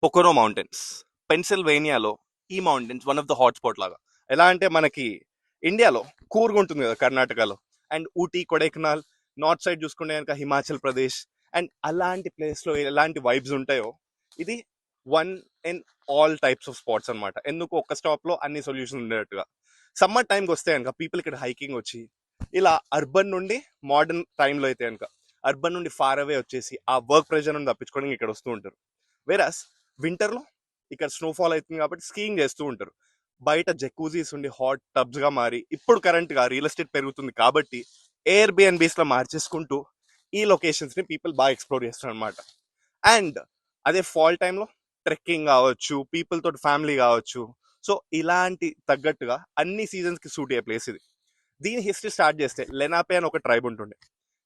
పొకోనో mountains పెన్సిల్వేనియాలో. ఈ mountains one of the hot spot లాగా. ఎలా అంటే మనకి ఇండియాలో కూర్గా ఉంటుంది కదా కర్ణాటకలో, and Ooty Kodaikanal, north side చూసుకుంటే కనుక హిమాచల్ ప్రదేశ్, అండ్ అలాంటి ప్లేస్లో ఎలాంటి వైబ్స్ ఉంటాయో ఇది one in all types of spots అనమాట. ఎందుకు ఒక్క స్టాప్లో అన్ని సొల్యూషన్ ఉండేటట్టుగా. సమ్మర్ టైంకి వస్తే కనుక పీపుల్ ఇక్కడ హైకింగ్ వచ్చి ఇలా అర్బన్ నుండి మోడర్న్ టైంలో అయితే కనుక అర్బన్ నుండి ఫార్ అవే వచ్చేసి ఆ వర్క్ ప్రెషర్ నుండి తప్పించుకోవడానికి ఇక్కడ వస్తూ ఉంటారు. వేరాస్ వింటర్లో ఇక్కడ స్నోఫాల్ అవుతుంది కాబట్టి స్కీయింగ్ చేస్తూ ఉంటారు. బయట జకూజీస్ ఉండి హాట్ టబ్స్ గా మారి ఇప్పుడు కరెంట్ గా రియల్ ఎస్టేట్ పెరుగుతుంది కాబట్టి ఎయిర్ బిఎన్బీస్ లో మార్చేసుకుంటూ ఈ లొకేషన్స్ ని పీపుల్ బాగా ఎక్స్ప్లోర్ చేస్తారు అనమాట. అండ్ అదే ఫాల్ టైంలో ట్రెక్కింగ్ కావచ్చు, పీపుల్ తోటి ఫ్యామిలీ కావచ్చు. సో ఇలాంటి తగ్గట్టుగా అన్ని సీజన్స్ కి సూట్ అయ్యే ప్లేస్ ఇది. దీని హిస్టరీ స్టార్ట్ చేస్తే లెనాపే అని ఒక ట్రైబ్ ఉంటుండే.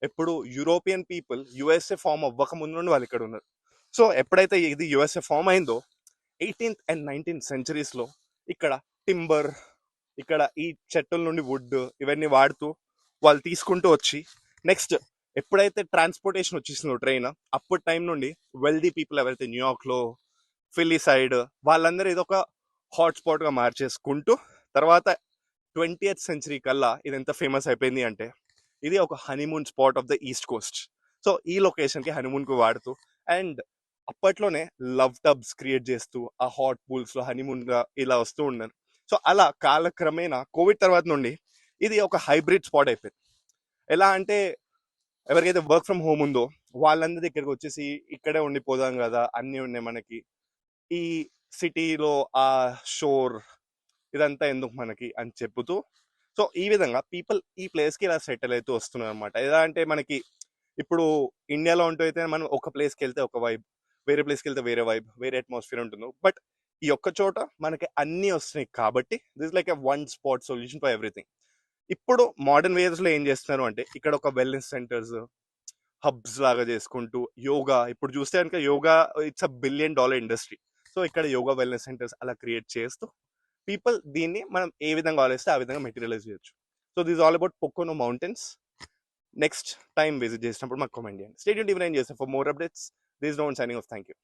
ఎప్పుడు యూరోపియన్ పీపుల్ యుఎస్ఏ ఫామ్ అవ్వక ముందు నుండి వాళ్ళు ఇక్కడ ఉన్నారు. సో ఎప్పుడైతే ఇది యుఎస్ఏ ఫామ్ అయిందో 18th అండ్ 19th సెంచరీస్ లో ఇక్కడ టింబర్, ఇక్కడ ఈ చెట్టుల నుండి వుడ్ ఇవన్నీ వాడుతూ వాళ్ళు తీసుకుంటూ వచ్చి నెక్స్ట్ ఎప్పుడైతే ట్రాన్స్పోర్టేషన్ వచ్చేసిందో ట్రైన్, అప్పటి టైం నుండి వెల్దీ పీపుల్ ఎవరైతే న్యూయార్క్ లో, ఫిల్లీ సైడ్, వాళ్ళందరూ ఇది ఒక హాట్ స్పాట్ గా మార్చేసుకుంటూ తర్వాత 20th సెంచరీ కల్లా ఇది ఎంత ఫేమస్ అయిపోయింది అంటే ఇది ఒక honeymoon spot of the east Coast. So ఈ లొకేషన్ కి హనీమూన్ కు వాడుతూ అండ్ అప్పట్లోనే లవ్ టబ్స్ క్రియేట్ చేస్తూ ఆ హాట్ పూల్స్ లో హనీమూన్ గా ఇలా వస్తూ ఉన్నారు. సో అలా కాలక్రమేణా కోవిడ్ తర్వాత నుండి ఇది ఒక హైబ్రిడ్ స్పాట్ అయిపోయింది. ఎలా అంటే ఎవరికైతే వర్క్ ఫ్రమ్ హోమ్ ఉందో వాళ్ళందరి ఇక్కడికి వచ్చేసి ఇక్కడే ఉండిపోదాం కదా, అన్ని ఉన్నాయి మనకి ఈ సిటీలో, ఆ షోర్ ఇదంతా ఎందుకు మనకి అని చెప్పుతూ. సో ఈ విధంగా పీపుల్ ఈ ప్లేస్ కి ఇలా సెటిల్ అవుతూ వస్తున్నారు అనమాట. ఎలా అంటే మనకి ఇప్పుడు ఇండియాలో ఉంటూ అయితే మనం ఒక ప్లేస్కి వెళ్తే ఒక వైబ్, వేరే ప్లేస్కి వెళ్తే వేరే వైబ్, వేరే అట్మాస్ఫియర్ ఉంటుంది. బట్ ఈ ఒక్క చోట మనకి అన్ని వస్తున్నాయి కాబట్టి this like a one spot solution for everything. ఇప్పుడు మోడర్న్ వేస్ లో ఏం చేస్తున్నారు అంటే ఇక్కడ ఒక వెల్నెస్ సెంటర్స్, హబ్స్ లాగా చేసుకుంటూ యోగా, ఇప్పుడు చూస్తే కనుక yoga it's a $1 billion industry. So ఇక్కడ యోగా వెల్నెస్ సెంటర్స్ అలా క్రియేట్ చేస్తూ పీపుల్ దీన్ని మనం ఏ విధంగా ఆలోచిస్తే ఆ విధంగా మెటీరియలైజ్ చేయొచ్చు. So this all about Pocono mountains. Next time visit చేసినప్పుడు మాకు కామెంట్ చేయండి. స్టేట్ యూన్ డివైన్ చేస్తాం ఫర్ మోర్ అప్డేట్స్. దిస్ నోన్ సైనింగ్ ఆఫ్. Thank you.